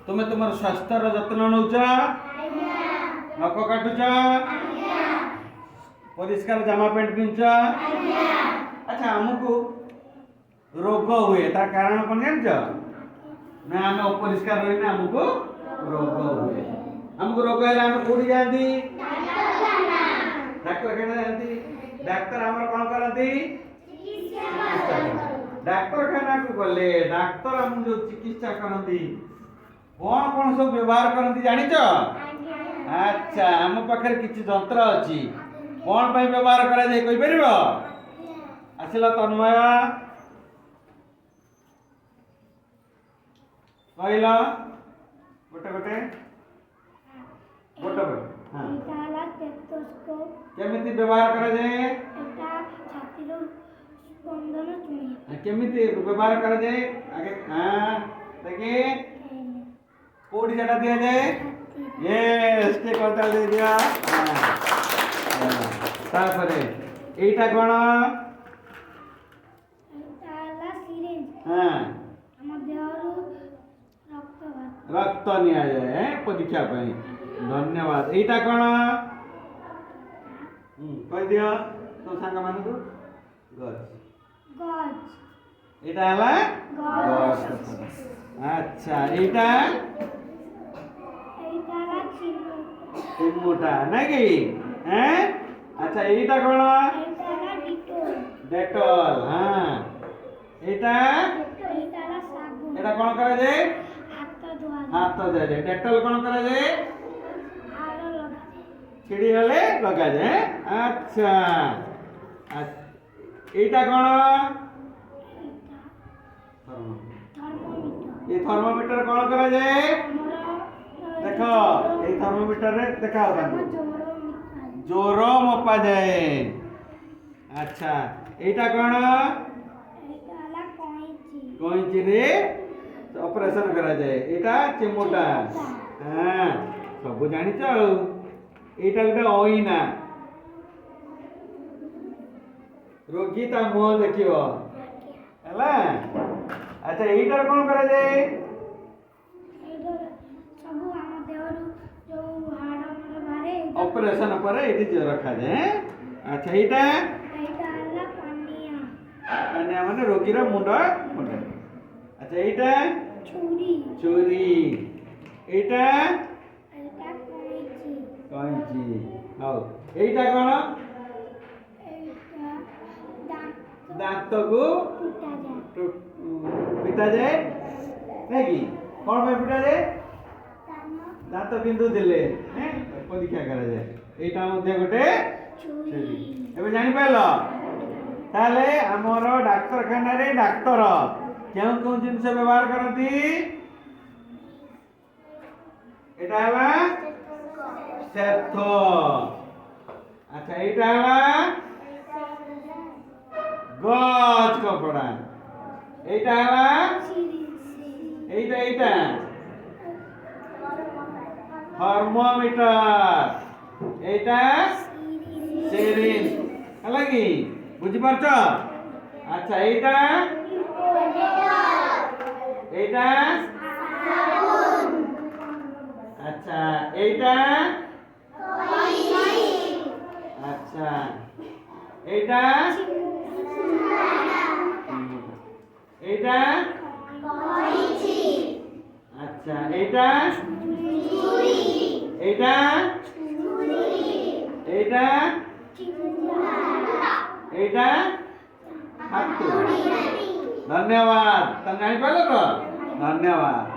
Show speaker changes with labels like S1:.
S1: तुम्हें तुम स्वास्थ्यर जत्न नौच नख काटुच परिष्कार जमा पैंट पिंधुच अच्छा आमको रोग हुए तार कारण कौन जान ना आम अपरिष्कार रही आमको रोग हुए आमको रोग है आम कौटी जाती डाक्तरखाना जाती डाक्तर आमर कौन करती डाक्तरखाना को गले डाक्तर आम जो चिकित्सा करती कौन कौन सब व्यवहार करती जानिच अच्छा आम पाखे किसी जंत्र अच्छी कौन पर व्यवहार करा जाए कोई परिबो आसिला तन्मय कहला गोटे गोटे गोटे हाँ केमिति व्यवहार करा जाए केमिति व्यवहार करा जाए आगे हाँ देखिए कोडी जटा दिया जाए यस के करता दे दिया तापरे एटा कोन हाँ रक्त निया जाए परीक्षा पाई धन्यवाद एटा कोन कह दियो तो सांग मान को गज गज एटा हला गज अच्छा एटा चिमुटा नहीं हैं अच्छा एटा कोन डेटॉल हाँ एटा एटा कोन करा जाए हाथ धोआ जाए डेटॉल कोन करा जाए छिड़ी हले लगा जाए अच्छा एटा कोन ये थर्मोमीटर कोन करा जाए देखो ये थर्मोमीटर रे देखा होता जोर मपा जाए अच्छा एटा कोन कौंची रे ऑपरेशन करा जाए एटा चिमुटा हाँ सब जानिच एटा गोटे ओइना रोगी ता मुह देखियो हैला अच्छा एटा कोन करा जाए ऑपरेशन पर एटी रखा जाए अच्छा एटा पानिया माने रोगी रा मुंड मुंड अच्छा एटा छुरी छुरी एटा कैंची हाउ एटा कोन दांत को पिटा जाए नहीं कि कौन पे पिटा जाए दांत बिंदु दिले हैं परीक्षा करा जाए एटा मध्ये गोटे छुरी एबे जानि पाइलो ताले हमर डाक्तरखाना रे डाक्तर केउ केउ जिंस व्यवहार करती एटा हला सेथो अच्छा एटा हला गज कपड़ा एटा हला एटा एटा थर्मोमीटर एटा सिरिंज हला कि बुझी पारछ अच्छा एटा एटा साबुन अच्छा एटा अच्छा एटा एटा अच्छा एटा एटा एटा एटा हाथ धन्यवाद तुम जानी पाइल तो धन्यवाद।